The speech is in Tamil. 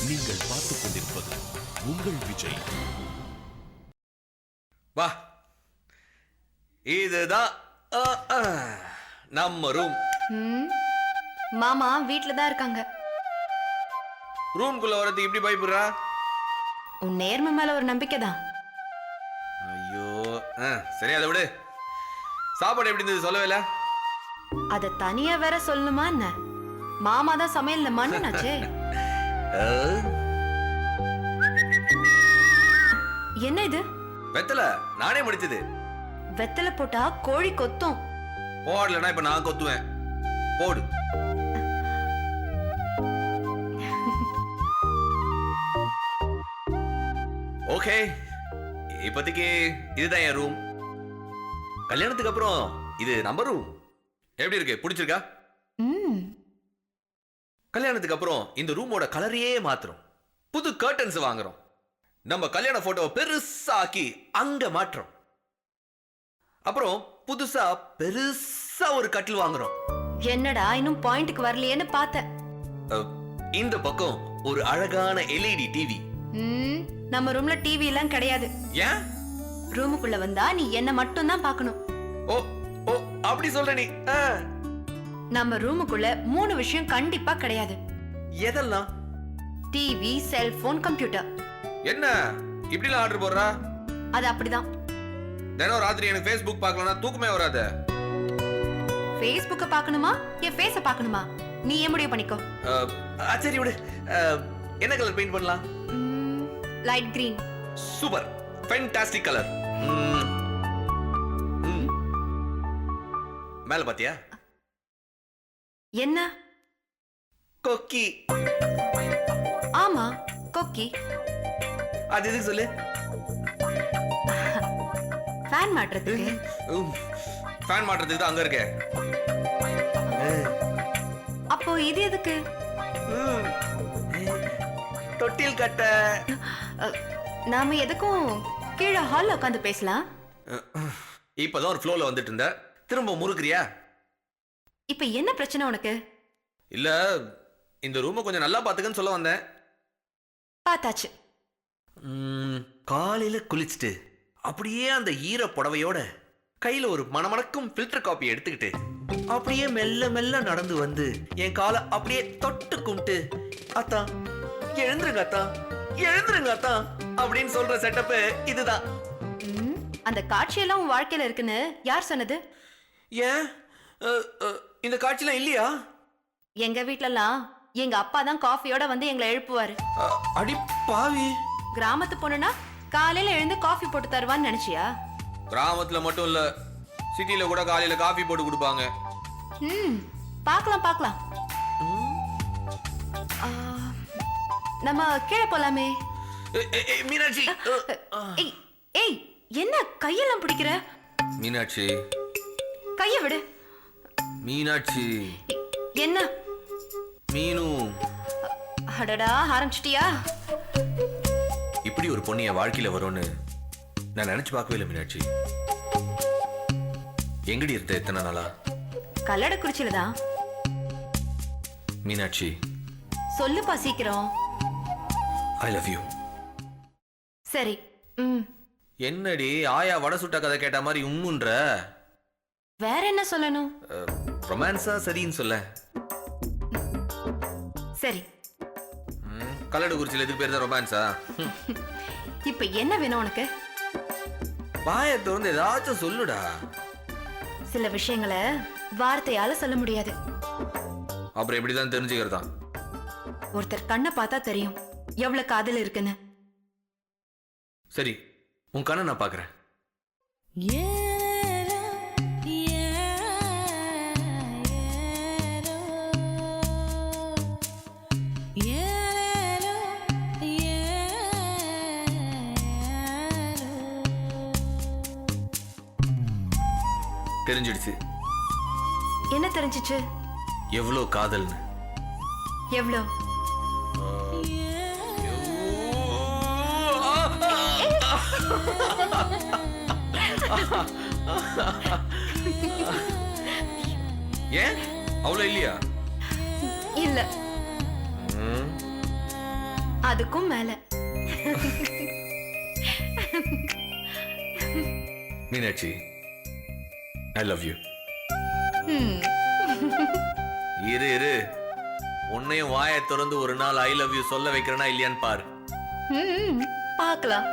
நீங்கள் பார்த்துக் கொண்டிருப்பது உங்கள் விஜய். வா, இதுதான் நம்ம ரூம். மாமா வீட்ல தான் இருக்காங்க. ரூம்குள்ள வரது இப்படி பயப்படுறா? உன் நேர்மை மேல ஒரு நம்பிக்கை தான். ஐயோ, சரி அதை விடு. சாப்பாடு எப்படி இருந்தது சொல்லவே இல்ல? அத தனியா வேற சொல்லணுமா என்ன? மாமா தான் சமையல்ல மண்ணாச்சே. என்ன இது? வெத்தல நானே முடிச்சது. வெத்தல போட்டா கோழி கொத்தும். போடலன்னா இப்ப நான் கொத்துவேன். போடு. ஓகே, இப்போதைக்கு இதுதான் என் ரூம். கல்யாணத்துக்கு அப்புறம் இது நம்ம ரூம். எப்படி இருக்கு? பிடிச்சிருக்கா? கல்யாணத்துக்கு அப்புறம் இந்த ரூமோட கலரையே மாத்துறோம். புது கர்டன்ஸ் வாங்குறோம். நம்ம கல்யாண போட்டோ பெருசா ஆக்கி அங்க மாற்றோம். அப்புறம் புதுசா பெருசா ஒரு கட்டில் வாங்குறோம். என்னடா இன்னும் பாயிண்ட்க்கு வரலையேன்னு பார்த்தேன். இந்த பக்கம் ஒரு அழகான எல்இடி டிவி. நம்ம ரூம்ல டிவி எல்லாம் கிடையாது. ஏன்? ரூமுக்குள்ள வந்தா நீ என்ன மட்டும் தான் பார்க்கணும். ஓ ஓ, அப்படி சொல்ற நீ? நம்ம ரூமுக்குள்ள 3 விஷயம் கண்டிப்பா கிடையாது. எதெல்லாம்? TV, cellphone, computer. என்ன இப்படிலாம் ஆர்டர் போடுறா? அது அப்படிதான். தினம் ராத்திரி எனக்கு Facebook பார்க்கலனா தூக்கமே வராது. Facebook பார்க்கணுமா என் ஃபேஸ பார்க்கணுமா? நீ ஏன் முடிவு பண்ணிக்கோ. சரி விடு. என்ன கலர் பெயிண்ட் பண்ணலாம்? Light green. Super, fantastic colour. மேல பாத்தியா? என்ன? கொக்கி. ஆமா, கொக்கி. அது எதுக்கு சொல்லு? ஃபேன் மாட்டுறதுக்கு. ஃபேன் மாட்டுறதுக்கு தான் அங்க இருக்க. அப்போ இது எதுக்கு? தொட்டில் கட்ட. நாம எதுக்கும் கீழே ஹால்ல உட்காந்து பேசலாம். இப்பதான் ஒரு ஃப்ளோல வந்துட்டு இருந்த, திரும்ப முறுக்குறியா? இப்ப என்ன பிரச்சனை உனக்கு? இல்ல, இந்த ரூமை கொஞ்சம் நல்லா பாத்துக்கன்னு சொல்ல வந்தேன். பார்த்தாச்சு. காலையில குளிச்சுட்டு அப்படியே அந்த ஈர புடவையோட கையில ஒரு மணமணக்கும் ஃபில்டர் காப்பி எடுத்துக்கிட்டு அப்படியே மெல்ல மெல்ல நடந்து வந்து என் காலை அப்படியே தொட்டு கும்பிட்டு, அத்தா எழுந்துருங்க அத்தா, எழுந்துருங்க அத்தா அப்படின்னு சொல்ற செட்டப் இதுதான். அந்த காட்சியெல்லாம் உன் வாழ்க்கையில இருக்குன்னு யார் சொன்னது? ஏன் இந்த காட்சிலாம் இல்லையா? எங்க வீட்லலாம் எங்க அப்பா தான் காஃபியோட வந்து எங்களை எழுப்புவாரு. அடி பாவி. கிராமத்து பொண்ணுனா காலையில எழுந்து காஃபி போட்டு தருவான்னு நினைச்சியா? கிராமத்துல மட்டும் இல்ல, சிட்டில கூட காலையில காஃபி போட்டு கொடுப்பாங்க. பார்க்கலாம் பார்க்கலாம். நம்ம கீழே போலாமே. மீனாட்சி. ஏய், என்ன கையெல்லாம் பிடிக்கிற? மீனாட்சி, கைய விடு. மீனாட்சி. என்ன? மீனு. அடடா, ஆரம்பிச்சிட்டியா? இப்படி ஒரு பொண்ணு என் வாழ்க்கையில வரும்னு நான் நினைச்சு பார்க்கவே இல்லை மீனாட்சி. எங்கடி இருந்த எத்தனை நாளா? கல்லடக்குறிச்சியில தான். மீனாட்சி, சொல்லுப்பா சீக்கிரம். I love you. சரி. என்னடி ஆயா வடை சுட்ட கதை கேட்ட மாதிரி உம்முன்ற? வேற என்ன சொல்லணும்? ரொமான்ஸா சரின்னு சொல்ல. சரி. கல்லடக்குறிச்சியில எதுக்கு பேர் தான் ரொமான்ஸா? இப்ப என்ன வேணும் உனக்கு? வாயை திறந்து ஏதாச்சும் சொல்லுடா. சில விஷயங்களை வார்த்தையால சொல்ல முடியாது. அப்புறம் எப்படிதான் தெரிஞ்சுக்கிறதா? ஒருத்தர் கண்ணை பார்த்தா தெரியும் எவ்வளவு காதல் இருக்குன்னு. சரி, உன் கண்ணை நான் பாக்குறேன். தெரிஞ்சிடுச்சு. என்ன தெரிஞ்சிச்சு? எவ்வளோ காதல்னு. எவ்வளோ? ஏன் அவ்வளோ இல்லையா? இல்ல. அதுக்கும் மேல. Meenakshi, I love you. இரு இரு, உன்னையும் வாயை திறந்து ஒரு நாள் ஐ லவ் யூ சொல்ல வைக்கிறேனா இல்லையான்னு பாரு. பார்க்கலாம்.